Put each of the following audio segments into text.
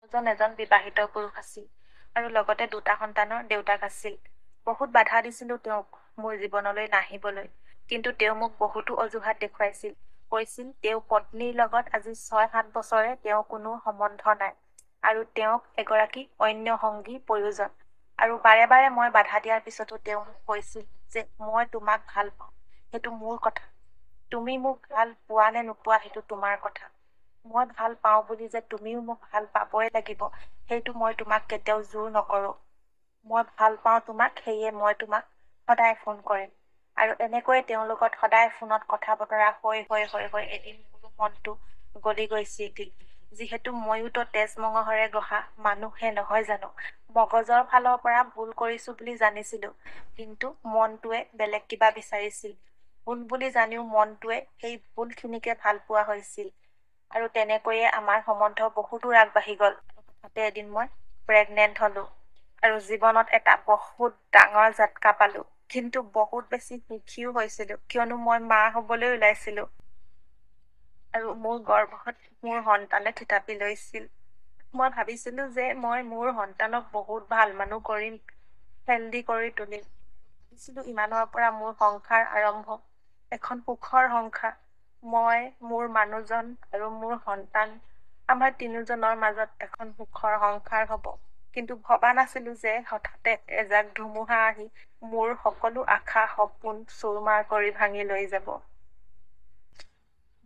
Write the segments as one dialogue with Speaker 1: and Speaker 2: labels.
Speaker 1: এজন বিবাহিত পুৰুষ আছিল আৰু লগতে দুটা সন্তানৰ দেউতাক আছিল। বহুত বাধা দিছিলো তেওঁক মোৰ জীৱনলৈ নাহিবলৈ, কিন্তু তেওঁ মোক বহুতো অজুহাত দেখুৱাইছিল। কৈছিল তেওঁ পত্নীৰ লগত আজি 6-7 বছৰে তেওঁ কোনো সম্বন্ধ নাই আৰু তেওঁক এগৰাকী অন্য সংগী প্ৰয়োজন। আৰু বাৰে বাৰে মই বাধা দিয়াৰ পিছতো তেওঁ মোক কৈছিল যে মই তোমাক ভাল পাওঁ, সেইটো মোৰ কথা। তুমি মোক ভাল পোৱা নে নোপোৱা সেইটো তোমাৰ কথা। মই ভাল পাওঁ বুলি যে তুমিও মোক ভাল পাবই লাগিব, সেইটো মই তোমাক কেতিয়াও জোৰ নকৰো। মই ভাল পাওঁ তোমাক, সেয়ে মই তোমাক সদায় ফোন কৰিম। আৰু এনেকৈয়ে তেওঁৰ লগত সদায় ফোনত কথা বতৰা হৈ এদিন মোৰ মনটো গলি গৈছিল। যিহেতু ময়োতো তেজ মঙহৰে গঢ়া মানুহহে নহয় জানো, মগজৰ ফালৰ পৰা ভুল কৰিছো বুলি জানিছিলো, কিন্তু মনটোৱে বেলেগ কিবা বিচাৰিছিল। ভুল বুলি জানিও মনটোৱে সেই ভুলখিনিকে ভাল পোৱা হৈছিল। আৰু তেনেকৈয়ে আমাৰ সম্বন্ধ বহু দূৰ আগবাঢ়ি গ'ল। তাতে এদিন মই প্ৰেগনেণ্ট হলো আৰু জীৱনত এটা বহুত ডাঙৰ ঝাটকা পালো, কিন্তু বহুত বেছি সুখীও হৈছিলো, কিয়নো মই মা হবলৈ ওলাইছিলো আৰু মোৰ গৰ্ভত মোৰ সন্তানে থিতাপি লৈছিল। মই ভাবিছিলো যে মই মোৰ সন্তানক বহুত ভাল মানুহ কৰিম, হেল্ডি কৰি তুলিম। ভাবিছিলো ইমানৰ পৰা মোৰ সংসাৰ আৰম্ভ, এখন সুখৰ সংসাৰ। মই, মোৰ মানুহজন আৰু মোৰ সন্তান, আমাৰ তিনিওজনৰ মাজত এখন সুখৰ সংসাৰ হব। কিন্তু ভবা নাছিলো যে হঠাতে এজাক ধুমুহা আহি মোৰ সকলো আশা সপোন চুৰমাৰ কৰি ভাঙি লৈ যাব।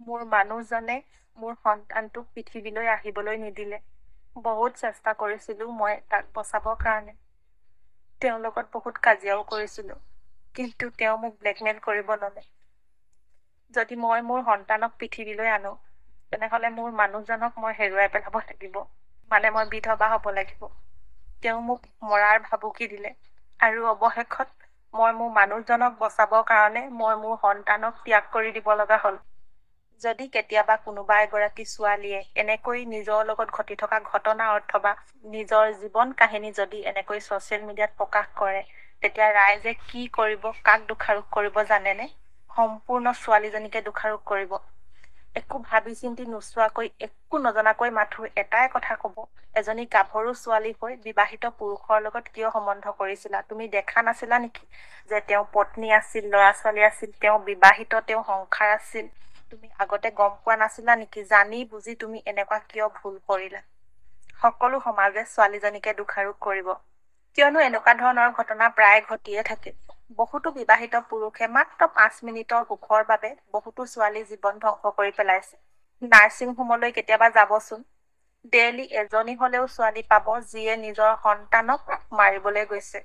Speaker 1: মোৰ মানুহজনে মোৰ সন্তানটোক পৃথিৱীলৈ আহিবলৈ নিদিলে। বহুত চেষ্টা কৰিছিলো মই তাক বচাবৰ কাৰণে। তেওঁৰ লগত বহুত কাজিয়াও কৰিছিলো, কিন্তু তেওঁ মোক ব্লেকমেইল কৰিব ল'লে। যদি মই মোৰ সন্তানক পৃথিৱীলৈ আনো, তেনেহলে মোৰ মানুহজনক মই হেৰুৱাই পেলাব লাগিব, মানে মই বিধৱা হ'ব লাগিব। তেওঁ মোক মৰাৰ ভাবুকি দিলে আৰু অৱশেষত মই মোৰ মানুহজনক বচাবৰ কাৰণে মই মোৰ সন্তানক ত্যাগ কৰি দিব লগা হ'ল। যদি কেতিয়াবা কোনোবা এগৰাকী ছোৱালীয়ে এনেকৈ নিজৰ লগত ঘটি থকা ঘটনা অথবা নিজৰ জীৱন কাহিনী যদি এনেকৈ ছচিয়েল মিডিয়াত প্ৰকাশ কৰে, তেতিয়া ৰাইজে কি কৰিব, কাক দোষাৰোপ কৰিব জানেনে? সম্পূৰ্ণ ছোৱালীজনীকে দোষাৰোপ কৰিব। একো ভাবি চিন্তি নোচোৱাকৈ, একো নজনাকৈ মাথো এটাই কথা কব, এজনী গাভৰু ছোৱালী হৈ বিবাহিত পুৰুষৰ লগত কিয় সম্বন্ধ কৰিছিলা? তুমি দেখা নাছিলা নেকি যে তেওঁ পত্নী আছিল, ল'ৰা ছোৱালী আছিল, তেওঁ বিবাহিত, তেওঁ সংসাৰ আছিল? তুমি আগতে গম পোৱা নাছিলা নেকি? জানি বুজি তুমি এনেকুৱা কিয় ভুল কৰিলা? সকলো সমাজে ছোৱালীজনীকে দোষাৰোপ কৰিব, কিয়নো এনেকুৱা ধৰণৰ ঘটনা প্ৰায় ঘটিয়ে থাকে। বহুতো বিবাহিত পুৰুষে মাত্ৰ 5 মিনিটৰ সুখৰ বাবে বহুতো ছোৱালী জীৱন ধ্বংস কৰি পেলাইছে। নাৰ্ছিং হোমলৈ কেতিয়াবা যাবচোন, ডেইলি এজনী হলেও ছোৱালী পাব যিয়ে নিজৰ সন্তানক মাৰিবলৈ গৈছে।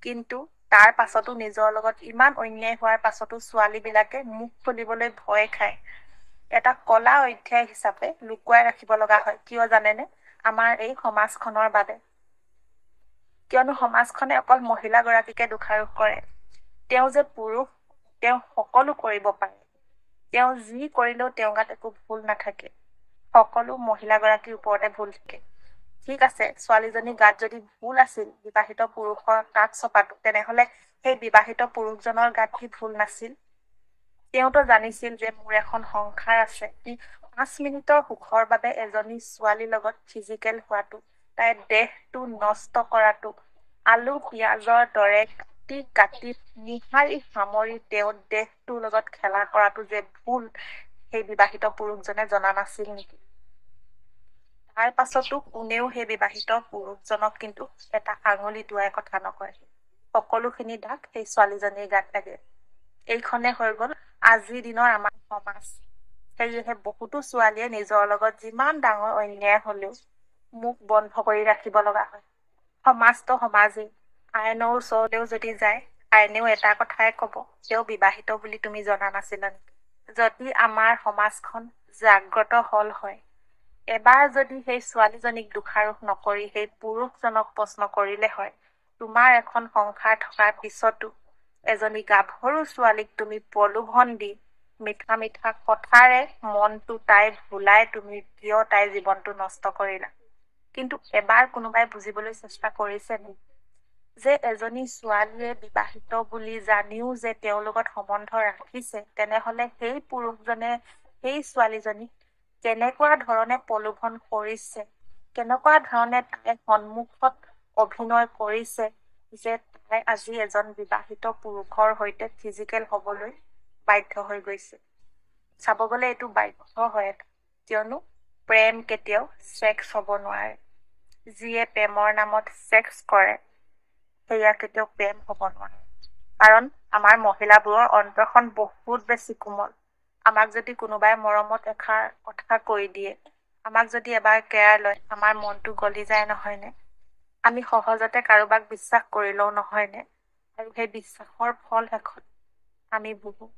Speaker 1: কিন্তু তাৰ পাছতো নিজৰ লগত ইমান অন্যায় হোৱাৰ পাছতো ছোৱালী বিলাকে মুখ খুলিবলৈ ভয় খায়। এটা কলা অধ্যায় হিচাপে লুকুৱাই ৰাখিব লগা হয়। কিয় জানেনে? আমাৰ এই সমাজখনৰ বাবে। কিয়নো সমাজখনে অকল মহিলাগৰাকীকে দোষাৰোপ কৰে। তেওঁ যে পুৰুষ, তেওঁ সকলো কৰিব পাৰে। তেওঁ যি কৰিলেও তেওঁৰ গাত একো ভুল নাথাকে। সকলো মহিলাগৰাকীৰ ওপৰতে ভুল থাকে। ঠিক আছে, ছোৱালীজনীৰ গাত যদি ভুল আছিল বিবাহিত পুৰুষৰ কাষ চপাটো, তেনেহলে সেই বিবাহিত পুৰুষজনৰ গাত কি ভুল নাছিল? তেওঁতো জানিছিল যে মোৰ এখন সংসাৰ আছে। 5 মিনিটৰ সুখৰ বাবে এজনী ছোৱালীৰ লগত ফিজিকেল হোৱাটো, তাইৰ দেহটো নষ্ট কৰাটো, আলু পিয়াজৰ দৰে কাটি কাটি মোহাৰি সামৰি তেওঁৰ দেহটোৰ লগত খেলা কৰাটো যে ভুল, সেই বিবাহিত পুৰুষজনে জনা নাছিল নেকি? তাৰ পাছতো কোনেও সেই বিবাহিত পুৰুষজনক কিন্তু এটা আঙুলি টোৱাই কথা নকয়। সকলোখিনি দাগ সেই ছোৱালীজনীৰ গাত লাগে। এইখনে হৈ গল আজিৰ দিনৰ আমাৰ সমাজ। সেয়েহে বহুতো ছোৱালীয়ে নিজৰ লগত যিমান ডাঙৰ অন্যায় হলেও মুখ বন্ধ কৰি ৰাখিব লগা হয়। সমাজটো সমাজেই। আইনৰ ওচৰলেও যদি যায়, আইনেও এটা কথাই কব, তেওঁ বিবাহিত বুলি তুমি জনা নাছিলা নেকি? যদি আমাৰ সমাজখন জাগ্ৰত হল হয়, এবাৰ যদি সেই ছোৱালীজনীক দোষাৰোপ নকৰি সেই পুৰুষজনক প্ৰশ্ন কৰিলে হয়, তোমাৰ এখন সংসাৰ থকাৰ পিছতো এজনী গাভৰু ছোৱালীক তুমি প্ৰলোভন দি মিঠা মিঠা কথাৰে মনটো তাই ভুলাই তুমি কিয় তাইৰ জীৱনটো নষ্ট কৰিলা? কিন্তু এবাৰ কোনোবাই বুজিবলৈ চেষ্টা কৰিছে নেকি যে এজনী ছোৱালীয়ে বিবাহিত বুলি জানিও যে তেওঁৰ লগত সম্বন্ধ ৰাখিছে, তেনেহলে সেই পুৰুষজনে সেই ছোৱালীজনীক কেনেকুৱা ধৰণে প্ৰলোভন কৰিছে, কেনেকুৱা ধৰণে তাই সন্মুখত অভিনয় কৰিছে যে তাই আজি এজন বিবাহিত পুৰুষৰ সৈতে ফিজিকেল হ'বলৈ বাধ্য হৈ গৈছে। চাব গ'লে এইটো বাধ্য হয় এটা, কিয়নো প্ৰেম কেতিয়াও ছেক্স হ'ব নোৱাৰে। যিয়ে প্ৰেমৰ নামত ছেক্স কৰে সেয়া কেতিয়াও প্ৰেম হ'ব নোৱাৰে। কাৰণ আমাৰ মহিলাবোৰৰ অন্তৰখন বহুত বেছি কোমল। আমাক যদি কোনোবাই মৰমত এষাৰ কথা কৈ দিয়ে, আমাক যদি এবাৰ কেয়াৰ লয়, আমাৰ মনটো গলি যায় নহয়নে? আমি সহজতে কাৰোবাক বিশ্বাস কৰি লওঁ নহয়নে? আৰু সেই বিশ্বাসৰ ফল শেষত আমি ভুগো।